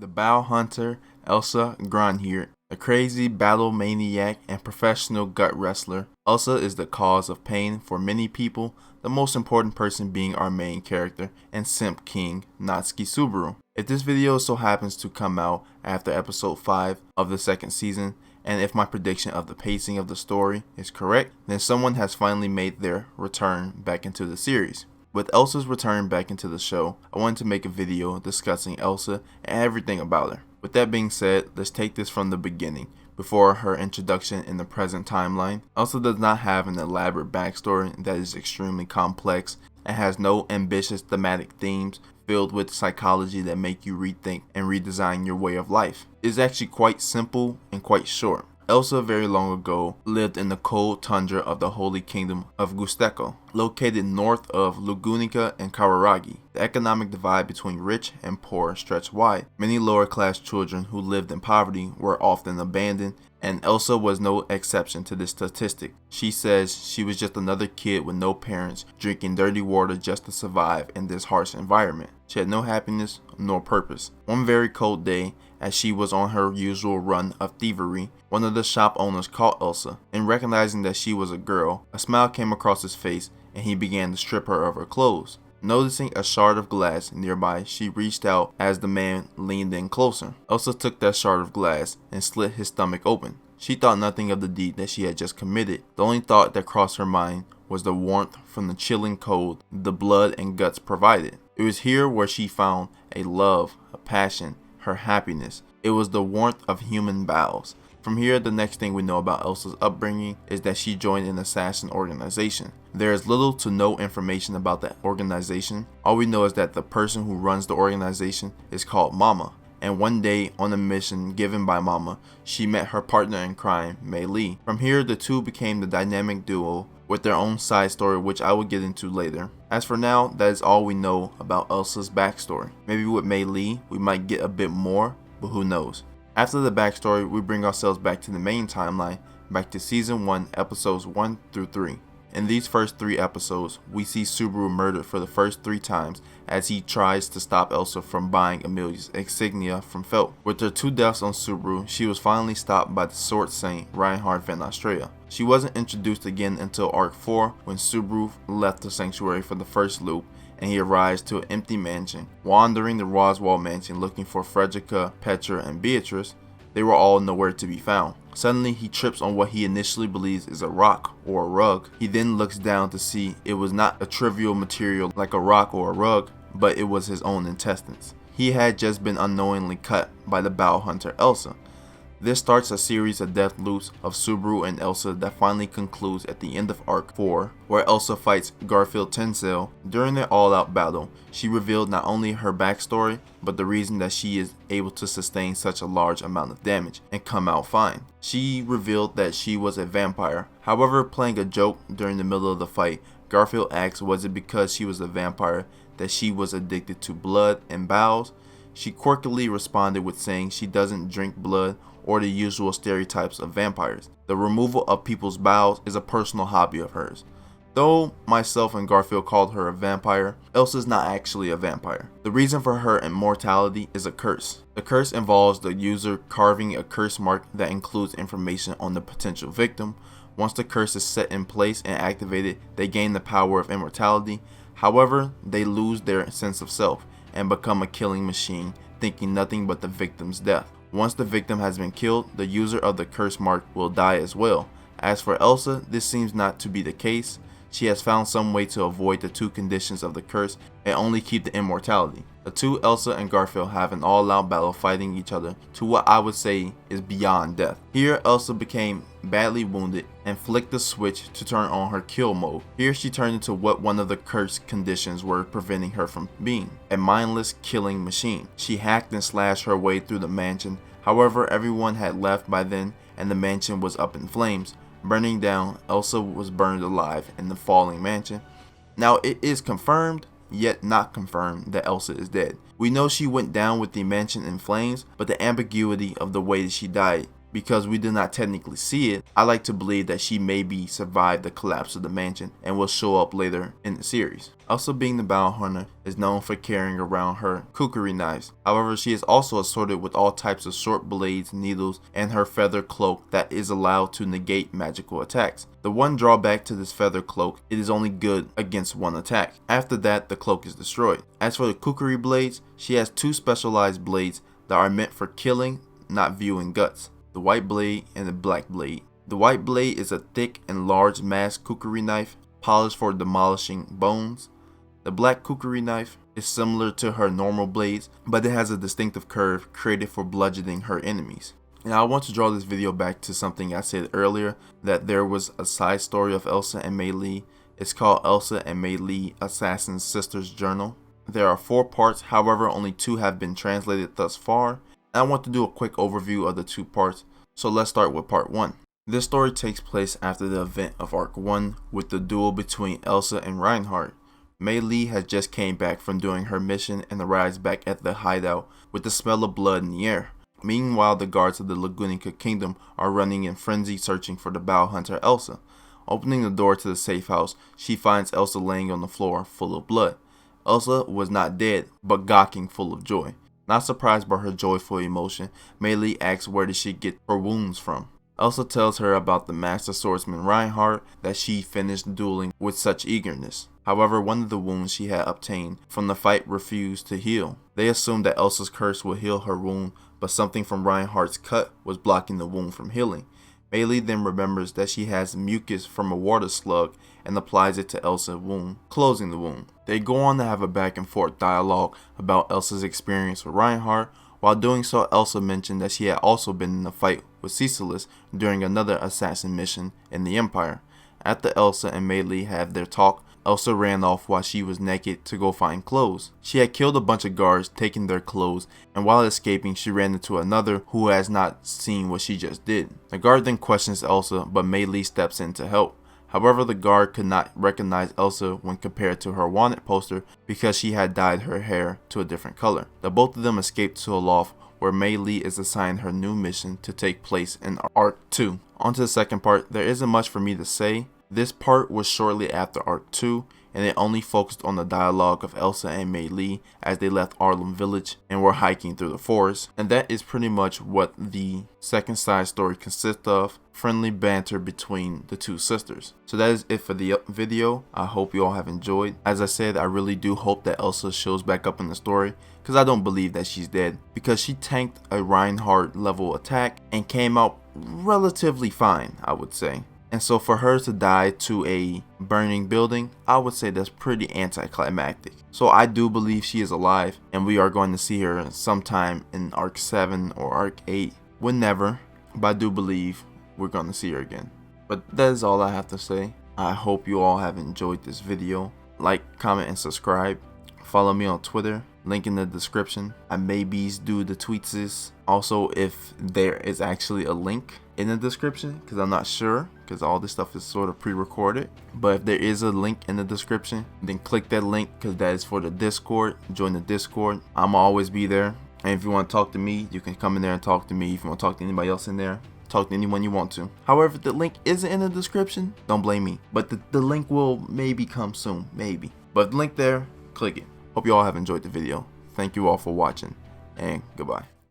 The Bowel hunter, Elsa Granhiert, a crazy battle maniac and professional gut wrestler. Elsa is the cause of pain for many people, the most important person being our main character and simp king, Natsuki Subaru. If this video so happens to come out after episode 5 of the second season, and if my prediction of the pacing of the story is correct, then someone has finally made their return back into the series. With Elsa's return back into the show, I wanted to make a video discussing Elsa and everything about her. With that being said, let's take this from the beginning, before her introduction in the present timeline. Elsa does not have an elaborate backstory that is extremely complex and has no ambitious thematic themes filled with psychology that make you rethink and redesign your way of life. It is actually quite simple and quite short. Elsa very long ago lived in the cold tundra of the Holy Kingdom of Gusteco, located north of Lugunica and Kararagi. The economic divide between rich and poor stretched wide. Many lower class children who lived in poverty were often abandoned, and Elsa was no exception to this statistic. She says she was just another kid with no parents, drinking dirty water just to survive in this harsh environment. She had no happiness nor purpose. One very cold day, as she was on her usual run of thievery, one of the shop owners caught Elsa, and recognizing that she was a girl, a smile came across his face and he began to strip her of her clothes. Noticing a shard of glass nearby, she reached out as the man leaned in closer. Elsa took that shard of glass and slit his stomach open. She thought nothing of the deed that she had just committed. The only thought that crossed her mind was the warmth from the chilling cold the blood and guts provided. It was here where she found a love, a passion, her happiness. It was the warmth of human bowels. From here, the next thing we know about Elsa's upbringing is that she joined an assassin organization. There is little to no information about that organization. All we know is that the person who runs the organization is called Mama. And one day, on a mission given by Mama, she met her partner in crime, Mei Li. From here, the two became the dynamic duo with their own side story, which I will get into later. As for now, that is all we know about Elsa's backstory. Maybe with Mei Li, we might get a bit more, but who knows. After the backstory, we bring ourselves back to the main timeline, back to Season 1, Episodes 1 through 3. In these first 3 episodes, we see Subaru murdered for the first 3 times as he tries to stop Elsa from buying Amelia's insignia from Felt. With her 2 deaths on Subaru, she was finally stopped by the Sword Saint Reinhard van Austria. She wasn't introduced again until Arc 4 when Subaru left the sanctuary for the first loop and he arrives to an empty mansion. Wandering the Roswell mansion looking for Frederica, Petra, and Beatrice, they were all nowhere to be found. Suddenly, he trips on what he initially believes is a rock or a rug. He then looks down to see it was not a trivial material like a rock or a rug, but it was his own intestines. He had just been unknowingly cut by the Bowel hunter Elsa. This starts a series of death loops of Subaru and Elsa that finally concludes at the end of Arc 4, where Elsa fights Garfield Tencel. During their all-out battle, she revealed not only her backstory, but the reason that she is able to sustain such a large amount of damage and come out fine. She revealed that she was a vampire. However, playing a joke during the middle of the fight, Garfield asked was it because she was a vampire that she was addicted to blood and bowels. She quirkily responded with saying she doesn't drink blood or the usual stereotypes of vampires. The removal of people's bowels is a personal hobby of hers. Though myself and Garfield called her a vampire, Elsa's not actually a vampire. The reason for her immortality is a curse. The curse involves the user carving a curse mark that includes information on the potential victim. Once the curse is set in place and activated, they gain the power of immortality. However, they lose their sense of self and become a killing machine, thinking nothing but the victim's death. Once the victim has been killed, the user of the curse mark will die as well. As for Elsa, this seems not to be the case. She has found some way to avoid the 2 conditions of the curse and only keep the immortality. The 2 Elsa and Garfield have an all-out battle fighting each other to what I would say is beyond death. Here, Elsa became badly wounded and flicked the switch to turn on her kill mode. Here she turned into what one of the curse conditions were preventing her from being, a mindless killing machine. She hacked and slashed her way through the mansion. However, everyone had left by then and the mansion was up in flames. Burning down, Elsa was burned alive in the falling mansion. Now it is confirmed, yet not confirmed, that Elsa is dead. We know she went down with the mansion in flames, but the ambiguity of the way that she died because we did not technically see it, I like to believe that she maybe survived the collapse of the mansion and will show up later in the series. Elsa, being the Bowel Hunter, is known for carrying around her kukri knives. However, she is also assorted with all types of short blades, needles, and her feather cloak that is allowed to negate magical attacks. The one drawback to this feather cloak, it is only good against one attack. After that, the cloak is destroyed. As for the kukri blades, she has two specialized blades that are meant for killing, not viewing guts. The white blade and the black blade. The white blade is a thick and large mass kukri knife, polished for demolishing bones. The black kukri knife is similar to her normal blades, but it has a distinctive curve created for bludgeoning her enemies. Now I want to draw this video back to something I said earlier, that there was a side story of Elsa and Mei Li. It's called Elsa and Mei Li Assassin Sisters Journal. There are 4 parts, however only 2 have been translated thus far. I want to do a quick overview of the 2 parts, so let's start with part 1. This story takes place after the event of Arc 1 with the duel between Elsa and Reinhardt. Mei Li has just came back from doing her mission and arrives back at the hideout with the smell of blood in the air. Meanwhile, the guards of the Lagunica Kingdom are running in frenzy searching for the Bowel Hunter Elsa. Opening the door to the safe house, she finds Elsa laying on the floor full of blood. Elsa was not dead, but gawking full of joy. Not surprised by her joyful emotion, Mei Li asks where did she get her wounds from. Elsa tells her about the master swordsman Reinhardt that she finished dueling with such eagerness. However, one of the wounds she had obtained from the fight refused to heal. They assumed that Elsa's curse would heal her wound, but something from Reinhardt's cut was blocking the wound from healing. Mei Li then remembers that she has mucus from a water slug and applies it to Elsa's wound, closing the wound. They go on to have a back and forth dialogue about Elsa's experience with Reinhardt. While doing so, Elsa mentioned that she had also been in a fight with Cecilus during another assassin mission in the Empire. After Elsa and Mei Li had their talk, Elsa ran off while she was naked to go find clothes. She had killed a bunch of guards, taking their clothes, and while escaping she ran into another who has not seen what she just did. The guard then questions Elsa, but Mei Li steps in to help. However, the guard could not recognize Elsa when compared to her wanted poster because she had dyed her hair to a different color. The both of them escaped to a loft where Mei Li is assigned her new mission to take place in Arc 2. On to the second part. There isn't much for me to say. This part was shortly after Arc 2, and it only focused on the dialogue of Elsa and Mei Li as they left Arlem Village and were hiking through the forest. And that is pretty much what the second side story consists of, friendly banter between the two sisters. So that is it for the video. I hope you all have enjoyed. As I said, I really do hope that Elsa shows back up in the story, because I don't believe that she's dead, because she tanked a Reinhardt level attack and came out relatively fine, I would say. And so for her to die to a burning building, I would say that's pretty anticlimactic. So I do believe she is alive, and we are going to see her sometime in Arc 7 or Arc 8. Whenever, but I do believe we're going to see her again. But that is all I have to say. I hope you all have enjoyed this video. Like, comment, and subscribe. Follow me on Twitter, link in the description. I maybe do the tweets. Also, if there is actually a link in the description, because I'm not sure, because all this stuff is sort of pre-recorded. But if there is a link in the description, then click that link, because that is for the Discord. Join the Discord. I'm always be there. And if you want to talk to me, you can come in there and talk to me. If you want to talk to anybody else in there, talk to anyone you want to. However, if the link isn't in the description, don't blame me. But the link will maybe come soon, maybe. But the link there, click it. Hope you all have enjoyed the video. Thank you all for watching, and goodbye.